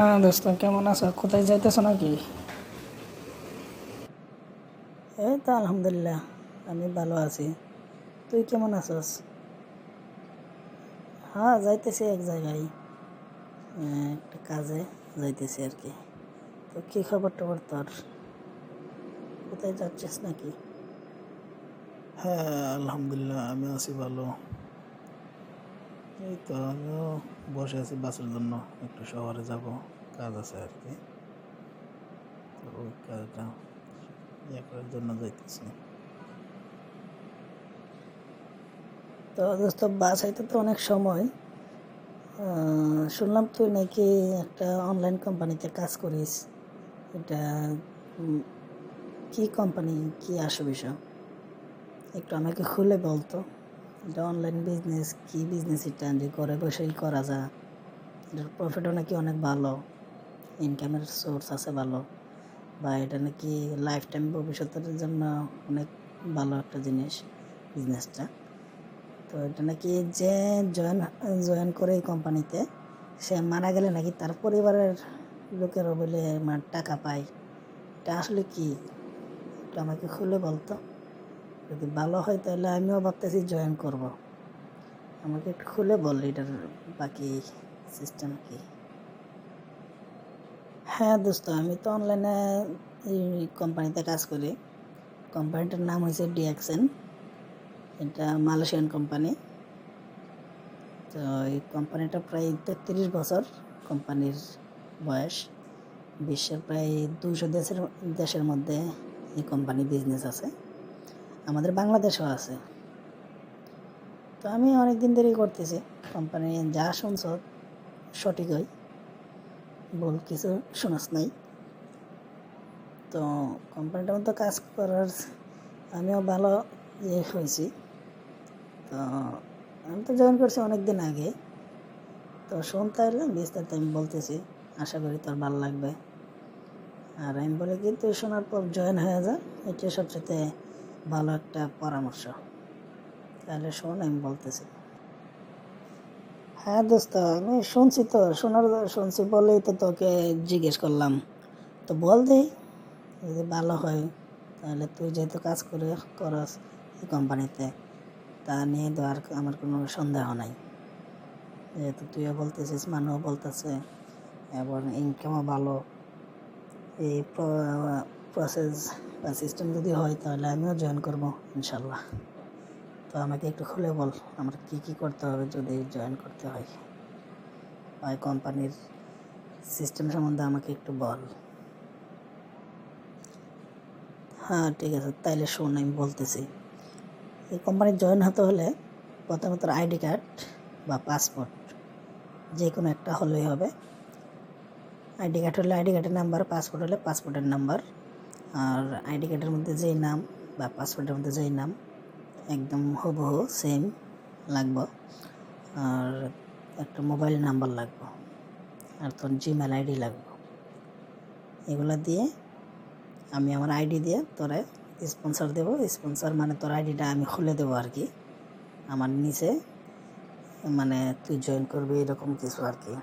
হ্যাঁ দোস্ত, কেমন আছো? কোথায় যাইতেছো নাকি? এই তো আলহামদুলিল্লাহ, আমি ভালো আছি। তুই কেমন আছস? হ্যাঁ, যাইতেছি এক জায়গায়, একটা কাজে যাইতেছি আর কি। তো কি খবর টবর তোর? কোথায় যাচ্ছিস নাকি? হ্যাঁ, আলহামদুলিল্লাহ আমি আছি ভালো। এই তো আমিও বসে আছি বাসের জন্য, একটু শহরে যাব, কাজ আছে আর কি। তো ওই কাজটা করার জন্য যাইতেছি। তো দোস্ত, বাসাইতে তো অনেক সময়। শুনলাম তুই নাকি একটা অনলাইন কোম্পানিতে কাজ করিস। এটা উম, কি কোম্পানি, কি আসে বিষয়? একটু আমাকে খুলে বলতো। এটা অনলাইন বিজনেস, কি বিজনেস এটা যে ঘরে বসেই করা যায়? এটার প্রফিটও নাকি অনেক ভালো, ইনকামের সোর্স আছে ভালো, বা এটা নাকি লাইফ টাইম ভবিষ্যতের জন্য অনেক ভালো একটা জিনিস, বিজনেসটা। তো এটা নাকি যে জয়েন জয়েন করে এই কোম্পানিতে, সে মারা গেলে নাকি তার পরিবারের লোকেরও বলে মানে টাকা পায়। এটা আসলে কি? এটা আমাকে খুলে বলতো। যদি ভালো হয় তাহলে আমিও ভাবতেছি জয়েন করব। আমাকে একটু খুলে বল এটার বাকি সিস্টেম কি। হ্যাঁ দোস্ত, আমি তো অনলাইনে এই কোম্পানিতে কাজ করি। কোম্পানিটার নাম হয়েছে ডিএক্সএন। এটা মালয়েশিয়ান কোম্পানি। তো এই কোম্পানিটা প্রায় 33 বছর কোম্পানির বয়স। বিশ্বের প্রায় 200 দেশের মধ্যে এই কোম্পানি বিজনেস আছে, আমাদের বাংলাদেশেও আছে। তো আমি অনেক দিন ধরেই করতেছি। কোম্পানি যা শুনছ সঠিকই, ভুল কিছু শোনাস নাই। তো কোম্পানিটার মধ্যে কাজ করার আমিও ভালো হয়েছি। তো আমি তো জয়েন করছি অনেক দিন আগে। তো শোন তাহলে বিস্তারিত আমি বলতেছি, আশা করি তোর ভালো লাগবে। আর আমি বলে কি, তুই শোনার পর জয়েন হয়ে যা, এটা সবচেয়ে ভালো একটা পরামর্শ। তাহলে শোন, আমি বলতেছি। হ্যাঁ দোস্ত, আমি শুনছি, তো শুনছি বলেই তো তোকে জিজ্ঞেস করলাম। তো বল দেই, যদি ভালো হয় তাহলে তুই যেহেতু কাজ করে করস এই কোম্পানিতে, তা নিয়ে তো আর আমার কোনো সন্দেহ নাই। যেহেতু তুইও বলতেছিস, মানুষও বলতেছে, এবং ইনকামও ভালো। এই প্রসেস বা সিস্টেম যদি হয় তাহলে আমিও জয়েন করবো ইনশাল্লাহ। তো আমাকে একটু খুলে বল, আমার কি কি করতে হবে যদি জয়েন করতে হয়, ওই কোম্পানির সিস্টেম সম্বন্ধে আমাকে একটু বল। হ্যাঁ ঠিক আছে, তাইলে শোন, আমি বলতেছি। এই কোম্পানি জয়েন হতে হলে প্রথমে তোর আইডি কার্ড বা পাসপোর্ট যে কোনো একটা হলেই হবে। আইডি কার্ড হলে আইডি কার্ডের নাম্বার, পাসপোর্ট হলে পাসপোর্টের নাম্বার। আর আইডি কার্ডের মধ্যে যেই নাম বা পাসপোর্টের মধ্যে যেই নাম একদম হুবহু সেম লাগবে। আর একটা মোবাইল নাম্বার লাগবে, আর তোর জিমেল আইডি লাগবে। এগুলো দিয়ে আমি আমার আইডি দিয়ে তোরে স্পন্সর দেবো। স্পন্সর মানে তোর আইডিটা আমি খুলে দেবো আর কি, আমার নিচে, মানে তুই জয়েন করবি এরকম কিছু আর কি।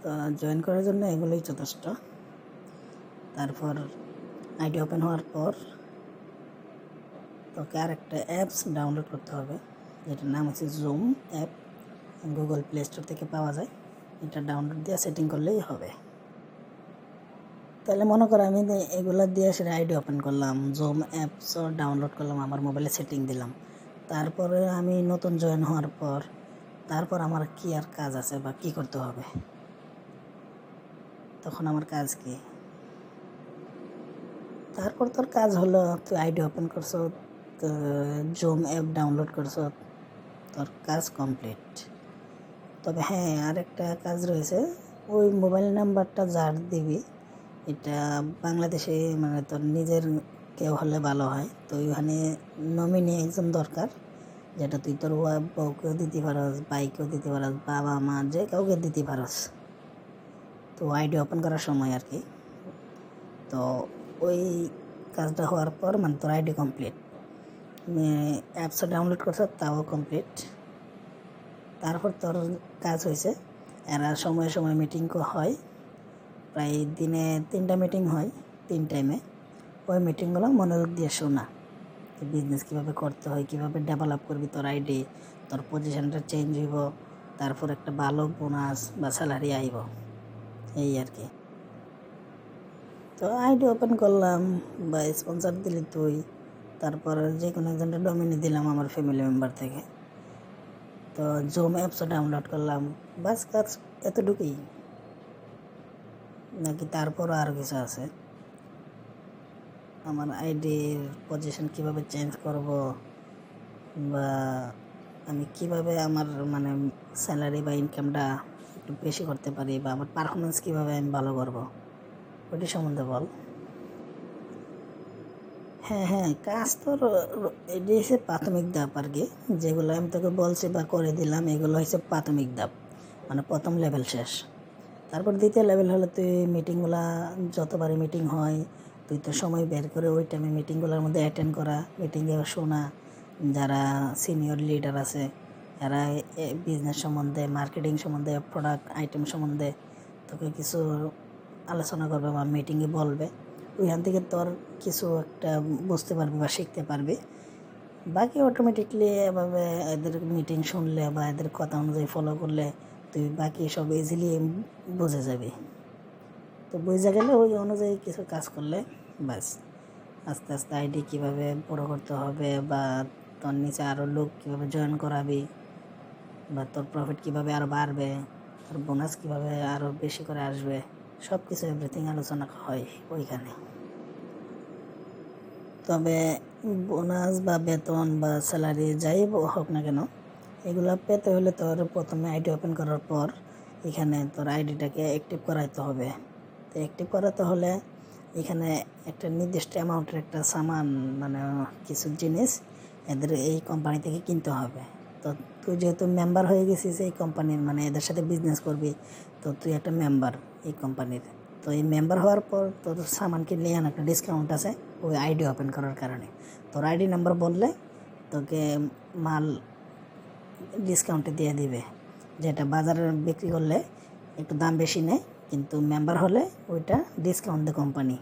তো জয়েন করার জন্য এগুলোই যথেষ্ট। তারপর আইডি ওপেন হওয়ার পর তোকে আর একটা অ্যাপস ডাউনলোড করতে হবে, যেটার নাম হচ্ছে zoom app. Google play store থেকে পাওয়া যায়। এটা ডাউনলোড দিয়ে সেটিং করলেই হবে। তাহলে মনে করো আমি এগুলো দিয়ে সেটা আইডি ওপেন করলাম, জুম অ্যাপসও ডাউনলোড করলাম, আমার মোবাইলে সেটিং দিলাম। তারপরে আমি নতুন জয়েন হওয়ার পর তারপর আমার কি আর কাজ আছে বা কি করতে হবে? তখন আমার কাজ কি? তারপর তোর কাজ হলো, তুই আইডি ওপেন করছো, জুম অ্যাপ ডাউনলোড করছো, তোর কাজ কমপ্লিট। তবে হ্যাঁ, আরেকটা কাজ রয়েছে। ওই মোবাইল নাম্বারটা যার দিবি, এটা বাংলাদেশে মানে তোর নিজের কেউ হলে ভালো হয়। তো ওইখানে নমিনি একজন দরকার, যেটা তুই তোর বউকেও দিতে পারস, ভাইকেও দিতে পারস, বাবা মা যে কাউকে দিতে পারস। তো আইডি ওপেন করার সময় আর কি। তো ওই কাজটা হওয়ার পর মানে তোর আইডি কমপ্লিট, অ্যাপসও ডাউনলোড করছ তাও কমপ্লিট। তারপর তোর কাজ হয়েছে এরা সময়ে সময়ে মিটিং হয়, প্রায় দিনে 3টা মিটিং হয় 3 টাইমে। ওই মিটিংগুলো মনোযোগ দিয়ে শোনা, বিজনেস কীভাবে করতে হয়, কীভাবে ডেভেলপ করবি তোর আইডি, তোর পজিশনটা চেঞ্জ হইব, তারপর একটা ভালো বোনাস বা স্যালারি আইব, এই আর কি। তো আইডি ওপেন করলাম বা স্পন্সর দিলি তুই, তারপর যে কোনো একজনটা ডোমিনি দিলাম আমার ফ্যামিলি মেম্বার থেকে। তো জুম অ্যাপসও ডাউনলোড করলাম, বাস কাজ এতটুকুই, নাকি তারপরও আরও কিছু আছে। আমার আইডির পজিশন কিভাবে চেঞ্জ করব, বা আমি কিভাবে আমার মানে স্যালারি বা ইনকামটা একটু বেশি করতে পারি, বা আমার পারফরমেন্স কিভাবে আমি ভালো করব, ওইটি সম্বন্ধে বল। হ্যাঁ, কাজ তো এটি হচ্ছে প্রাথমিক ধাপ আর কি, যেগুলো আমি তোকে বলছি বা করে দিলাম, এগুলো হচ্ছে প্রাথমিক ধাপ, মানে প্রথম লেভেল শেষ। তারপর দ্বিতীয় লেভেল হলো তুই মিটিংগুলা, যতবারই মিটিং হয় তুই তো সময় বের করে ওই টাইমে মিটিংগুলোর মধ্যে অ্যাটেন্ড করা, মিটিংয়ে শোনা, যারা সিনিয়র লিডার আছে এরা বিজনেস সম্বন্ধে, মার্কেটিং সম্বন্ধে, প্রোডাক্ট আইটেম সম্বন্ধে তোকে কিছু আলোচনা করবে বা মিটিংয়ে বলবে। ওইখান থেকে তোর কিছু একটা বুঝতে পারবি বা শিখতে পারবি। বাকি অটোমেটিকলি এভাবে এদের মিটিং শুনলে বা এদের কথা অনুযায়ী ফলো করলে তুই বাকি সব ইজিলি বুঝে যাবি। তো বুঝে গেলে ওই অনুযায়ী কিছু কাজ করলে ব্যাস, আস্তে আস্তে আইডি কীভাবে বড়ো করতে হবে, বা তোর নিচে আরও লোক কীভাবে জয়েন করাবি, বা তোর প্রফিট কীভাবে আরও বাড়বে, তোর বোনাস কীভাবে আরও বেশি করে আসবে, সব কিছু এভরিথিং আলোচনা হয় ওইখানে। তবে বোনাস বা বেতন বা স্যালারি যাই হোক না কেন, এগুলো পেতে হলে তোর প্রথমে আইডি ওপেন করার পর এখানে তোর আইডিটাকে অ্যাক্টিভ করাইতে হবে। তো অ্যাক্টিভ করাতে হলে এখানে একটা নির্দিষ্ট অ্যামাউন্টের একটা সামান, মানে কিছু জিনিস এদের এই কোম্পানি থেকে কিনতে হবে। তো তুই যেহেতু মেম্বার হয়ে গেছিস এই কোম্পানির, মানে এদের সাথে বিজনেস করবি, তো তুই একটা মেম্বার এই কোম্পানির। তো এই মেম্বার হওয়ার পর তোর সামান কিনলে একটা ডিসকাউন্ট আছে ওই আইডি ওপেন করার কারণে। তোর আইডি নাম্বার বললে তোকে মাল ডিসকাউন্টে দিয়ে দিবে, যেটা বাজারে বিক্রি করলে একটু দাম বেশি নেয়, কিন্তু মেম্বার হলে ওইটা ডিসকাউন্ট দেয় কোম্পানি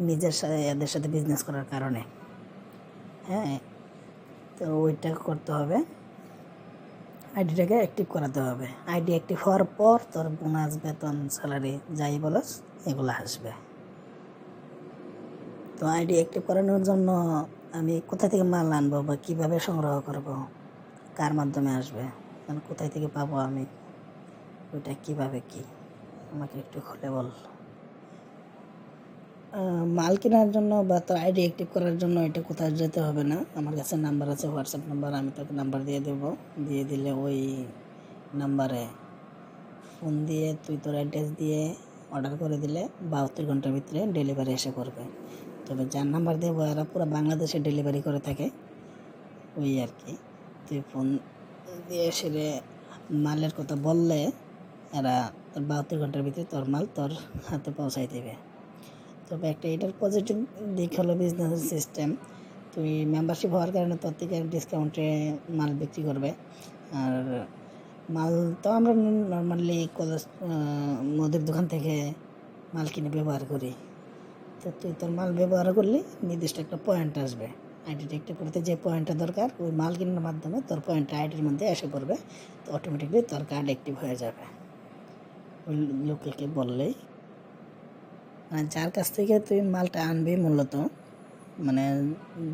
নিজের সাথে এদের সাথে বিজনেস করার কারণে। হ্যাঁ, তো ওইটা করতে হবে, আইডিটাকে অ্যাক্টিভ করাতে হবে। আইডি অ্যাক্টিভ হওয়ার পর তোর বোনাস, বেতন, স্যালারি যাই বলস এগুলো আসবে। তো আইডি অ্যাক্টিভ করানোর জন্য আমি কোথা থেকে মাল আনবো বা কীভাবে সংগ্রহ করব, কার মাধ্যমে আসবে, মানে কোথায় থেকে পাবো আমি, ওইটা কীভাবে কি আমাকে একটু খুলে বল। মাল কেনার জন্য বা তোর আইডি অ্যাক্টিভ করার জন্য এটা কোথায় যেতে হবে না, আমার কাছে নাম্বার আছে, হোয়াটসঅ্যাপ নাম্বার, আমি তোকে নাম্বার দিয়ে দেবো। দিয়ে দিলে ওই নাম্বারে ফোন দিয়ে তুই তোর অ্যাড্রেস দিয়ে অর্ডার করে দিলে 72 ঘন্টার ভিতরে ডেলিভারি এসে করবে। তবে যার নাম্বার দেবো এরা পুরো বাংলাদেশে ডেলিভারি করে থাকে, ওই আর কি। তুই ফোন দিয়ে সেরে মালের কথা বললে এরা তোর 72 ঘন্টার ভিতরে তোর মাল তোর হাতে পৌঁছাই দেবে। তবে একটা এটার পজিটিভ দিক হলো বিজনেস সিস্টেম, তুই মেম্বারশিপ হওয়ার কারণে তোর থেকে ডিসকাউন্টে মাল বিক্রি করবে। আর মাল তো আমরা নর্মালি কলেজ মুদির দোকান থেকে মাল কিনে ব্যবহার করি। তো তুই তোর মাল ব্যবহার করলে নির্দিষ্ট একটা পয়েন্ট আসবে, আইডিটা অ্যাক্টিভ করতে যে পয়েন্টটা দরকার ওই মাল কেনার মাধ্যমে তোর পয়েন্টটা আইডির মধ্যে এসে পড়বে। তো অটোমেটিকলি তোর কার্ড অ্যাক্টিভ হয়ে যাবে ওই লোককে বললেই। মানে যার কাছ থেকে তুই মালটা আনবি মূলত, মানে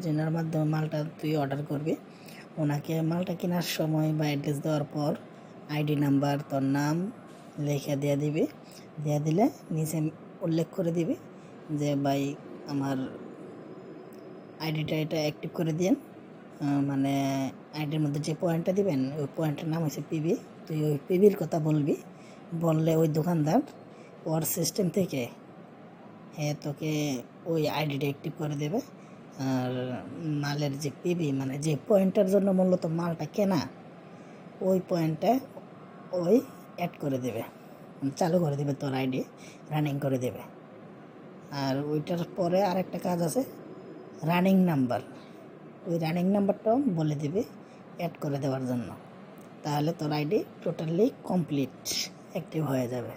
যেনার মাধ্যমে মালটা তুই অর্ডার করবি, ওনাকে মালটা কেনার সময় বা অ্যাড্রেস দেওয়ার পর আইডি নাম্বার, তোর নাম লিখে দিয়ে দিবি। দিয়ে দিলে নিচে উল্লেখ করে দিবি যে ভাই আমার আইডিটা এটা অ্যাক্টিভ করে দিন, মানে আইডির মধ্যে যে পয়েন্টটা দিবেন ওই পয়েন্টের নাম হচ্ছে পিবি। তুই ওই পিবির কথা বলবি, বললে ওই দোকানদার ওর সিস্টেম থেকে তোকে ওই আইডিটা অ্যাক্টিভ করে দেবে। আর মালের যে পিবি, মানে যে পয়েন্টের জন্য মূলত মালটা কেনা, ওই পয়েন্টটা ওই অ্যাড করে দেবে, মানে চালু করে দেবে, তোর আইডি রানিং করে দেবে। আর ওইটার পরে আরেকটা কাজ আছে, রানিং নাম্বার, ওই রানিং নাম্বারটাও বলে দিবে অ্যাড করে দেওয়ার জন্য। তাহলে তোর আইডি টোটালি কমপ্লিট। অ্যাক্টিভ হয়ে যাবে।